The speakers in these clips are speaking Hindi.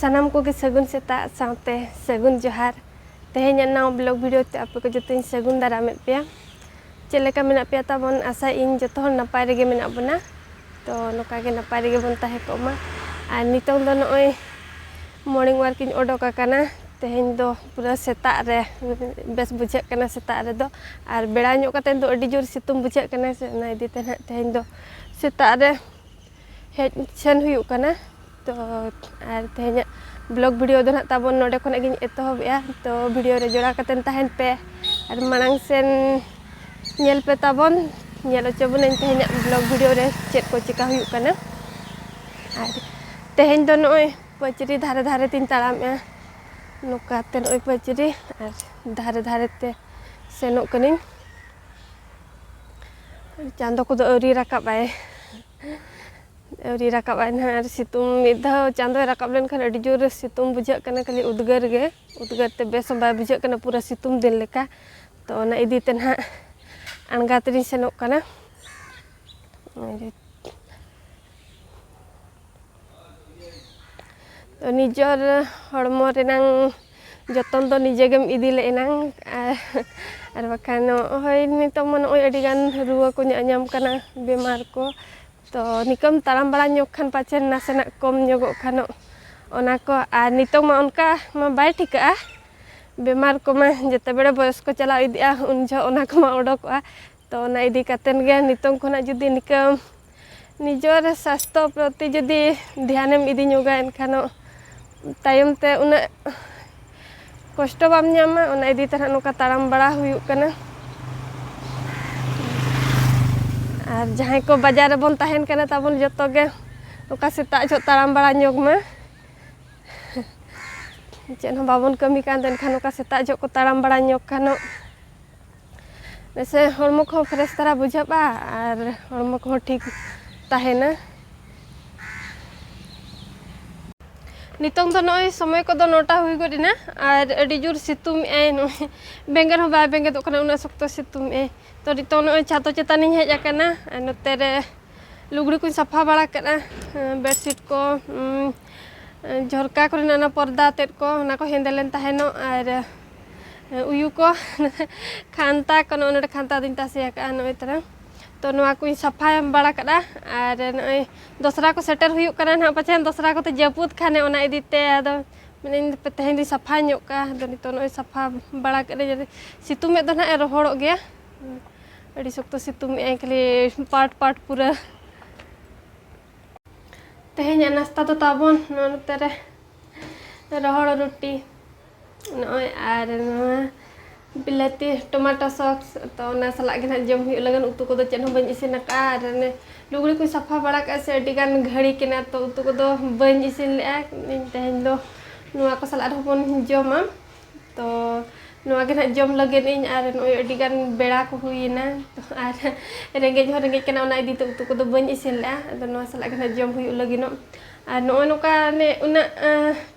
सानाम को सगुन सेता साथे सगुन जोहार तेहें नाव ब्लॉग वीडियो ते आप को जो सगुन दारामेद पे चलेका मेना पे ताबन आशा इन जो नपाय रेगे मेना बना तो नोका के नपाय रेगे बन ताहे कोमा आर नितों दो नोय मॉर्निंग वॉक इन ओडोक आकाना तेहें दो पूरा सेता रे बेस बुझे कना सेता रे दो आर बेड़ा ᱧᱚᱜ कते दो अडी जोर सितुम बुझे कना से ना इदी ते ना तेहें दो सेता रे हेज सेन हुयुक कना तो आर तेहें ब्लॉग वीडियो दो ना ताबन नोडे खने गिन एतहबेआ तो वीडियो रे जोड़ा कते ताहेन पे आर मांग सेन नेल पे ताबन नेल चबन तेहें ब्लॉग वीडियो रे चेक को चिका हुयुक कना आर तेहें दो नोय पचरी धारे धारे तीन ताड़ामे नोकाते नोय पचरी आर धारे धारे ते सेनोक कनिन चांदो को दो औरी राकाबाय ना आर सितुम मिधा चांदो राकाब लेन खान अडी जोर सितुम बुझे कना खाली उद्गार ते बेस बाय बुझे कना पूरा सितुम दिन लेका तो ना इदी ते ना अणगा तेरी सेनोक कना तो निजर हड़मो रेनांग जतन तो निजे गेम इदी लेनांग आर बाखान होय नितो मन ओय अडी गान रुवा को ᱧᱟᱢ कना बेमार को तो निकम ताराम बड़ा ᱧᱚᱜ खान पाचे नासेना कम ᱧᱚᱜᱚᱜ खानो ओना को आर नितो मा उनका मा बाय ठिका बेमार को मा जते बेड़े बयस को चला इदिया उन जो ओना को मा ओडोकआ तो ओना इदी कातेन गे नितो खोना जुदी निकम निजर स्वास्थ्य प्रति जुदी ध्यानम इदी ᱧᱚᱜᱟ एनखानो तायम ते उना कष्ट बाम ᱧᱟᱢᱟ ओना इदी ᱛᱮ ᱱᱚᱠᱟ ताराम बड़ा हुयुक कना आर जहां को बाजार बन ताहेन कना ताबन जतो गे नोका सेता जो ताराम बड़ा ᱧᱚᱜ मा चेन बाबन कमी कान देन खान नोका सेता जो को ताराम बड़ा ᱧᱚᱜ खानो वैसे हड़मो को फ्रेश तारा बुझाबा आर हड़मो को ठीक ताहेना नितों तो नोय समय को दो नोटा हुई गडिना आर अडी जोर सितुम ए नोय बेंगर हो बाय बेंगे तो कना उना सख्त सितुम ए तो नितों नोय छातो चेतानी हेज आकना नते रे लुगड़ी को सफा बड़ा कना बेडशीट को झरका को ना पर्दा तेत को ना को हेंदेलेन ताहेनो आर उयु को खांता कनो नडे खांता दिन तासे का नोय तरा तो नोआ को सफा बड़ा कदा आर नोय दोसरा को सेटर हुयुक कना ना पाछे दोसरा को ते जपुत खाने ओना इदीते आदो मिनिन तेहें दी सफा ᱧᱚᱜ का दो नितो नोय सफा बड़ा करे सितुम दो ना रोहड़ो गया अडी सख्त सितुम ए खाली पाट पाट पूरा तेहें नाश्ता तो ताबन नोते रे रोहड़ रोटी नोय आर बिलाती टमाटो सॉस तो ना सला के ना जम हुई लगन उतु को दो चेन बन इसिन का आर ने लुगड़ी को सफा बड़ा का से अडी गान घड़ी के ना तो उतु को दो बन इसिन ले तेहें दो नुआ को सला बन जमा तो नुआ के ना जम लगेन इन आर नोय अडी गान बेड़ा को हुईना तो आर रेंगे के ना ओना इदी तो उतु को दो बन इसिन ले तो नुआ सला के ना जम हुई लगिनो आर नोय नोका ने उना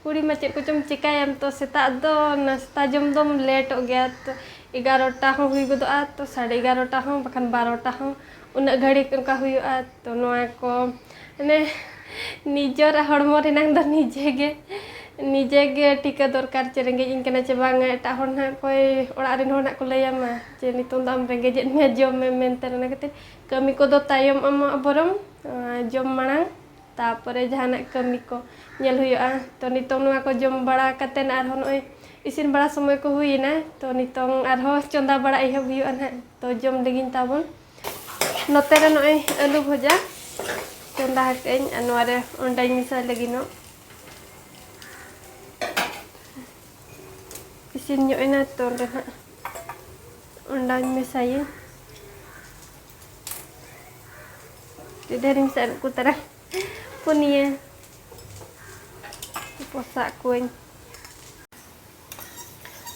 कुड़ी मा चेक को चम चिकायम तो सेता दो नाश्ता जम दम लेट हो गया तो 11टा हो हुई गदोआ तो 11:30 हो बखान 12टा हो उना घड़ी का हुआ तो नोआ को ने निजर हड़मो रेनांग दो निजे गे टिका दरकार चे रेंगे इन कना चे बांग एटा हर ना कोई ओड़ा रेन हर ना को लैयामा चे नितों दाम रेंगे जे मे जम मे मेनते ना कते कमी को दो तायम अम बरम जम मांग तापरे जहाना कमी को नेल हुआ तो नितों नुआ को जम बड़ा कतेन आर नोय इसिन बड़ा समय को हुई ना तो नितों आर हो चंदा बड़ा इह हुआ ना तो जम लगिन ताबन नोते रे नोय आलू भजा चंदा हकेन अनवारे ओंडाई मिसा लगिनो इसिन ᱧᱚᱜ तो रे ओंडाई मिसाई ढेरिम से को तरह पुनिया पोसा कोइन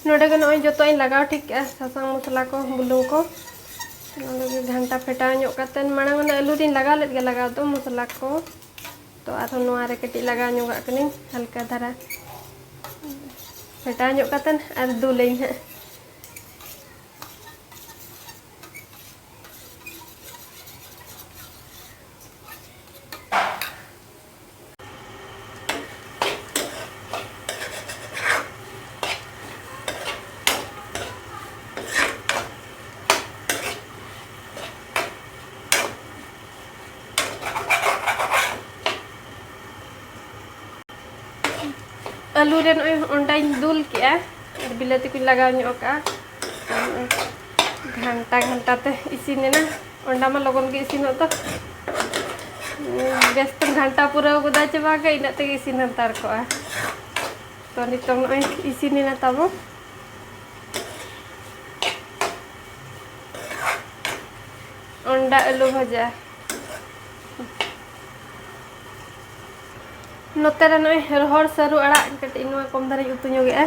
नोडे के नोय जतो इन लगाव ठीक सासांग मसला को बुलुंग को नोडे घंटा फेटा ᱧᱚᱜ कतेन मांग ना आलू दिन लगा लेत गे लगा दो मसला को तो आरो नोआ रे कटी लगा ᱧᱚᱜᱟ कनिन हल्का धारा फेटा ᱧᱚᱜ कतेन आर दुलेन है आलू रे नय अंडाई दुल किया बिलाती को लगाव ᱧᱚᱜ का घंटा घंटा ते इसिनेना अंडा मा लगन के इसिनो तो बेस घंटा पूरा गोदा चबा के इना ते इसिन हंतार को तो नितों नय इसिनेना ताबो अंडा आलू भजा नोतेरे नय रोहड़ सारू अड़ा कटी नोआ कम धारे उतु ñoगे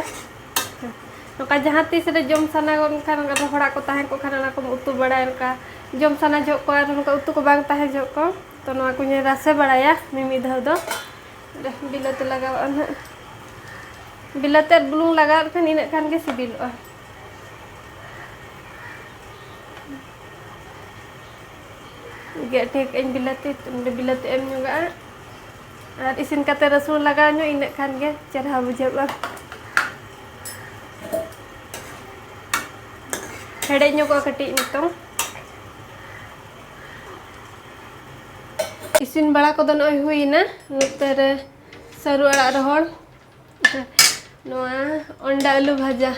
नोका जहाँ तीस रे जम साना खान रोहड़ा को ताहे को खान को उतु बड़ा का जम साना जो को नोका उतु को बांग ताहे जो को तो नोआ को रासे बड़ाया मिमी धाव दो बिलाते लगाव ना बिलाते बुलुंग लगाव खान इना खान के सिबिलोआ ठीक इन बिलाते एम ñoगा और इसिन काते रसुन लगाव ño इना खान के चरहा बुझावा हेडे ñogo कटी नितों इसिन बड़ा को नय हुईना नोतेरे सारू अड़ा रोहड़ नोआ अंडा आलू भाजा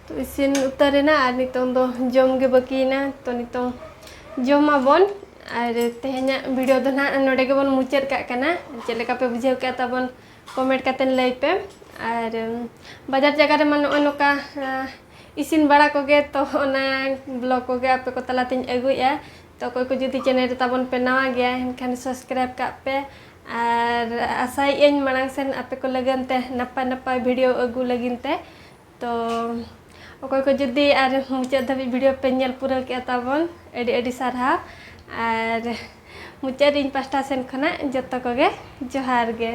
तो इसिन उतारेना और नितों दो जम गे बाकीना तो नितों जमाबन और तेहेना वीडियो दो ना नोडे गेबन मुचाद का कना चेद लेका पे बुझाव के ताबन कमेंट काते लई पे और बाजार जगह रे मन नोका इसिन बड़ा को गे तो ओना ब्लॉग को गे आपे को तलातिन अगुया तो कोई को जुदी चैनल रे ताबन पे नवा गया एनखान सब्सक्राइब का पे और आशा इन मांग सेन आपे को लगनते नपाय नपाय वीडियो अगु लगिनते तो अकोय को जुदी और मुचाद धाबी वीडियो पे नेल पूरा के ताबन एडी एडी सारहा और मुचाद इन पास्टा सेन खना जत्तो को गे जोहार गे।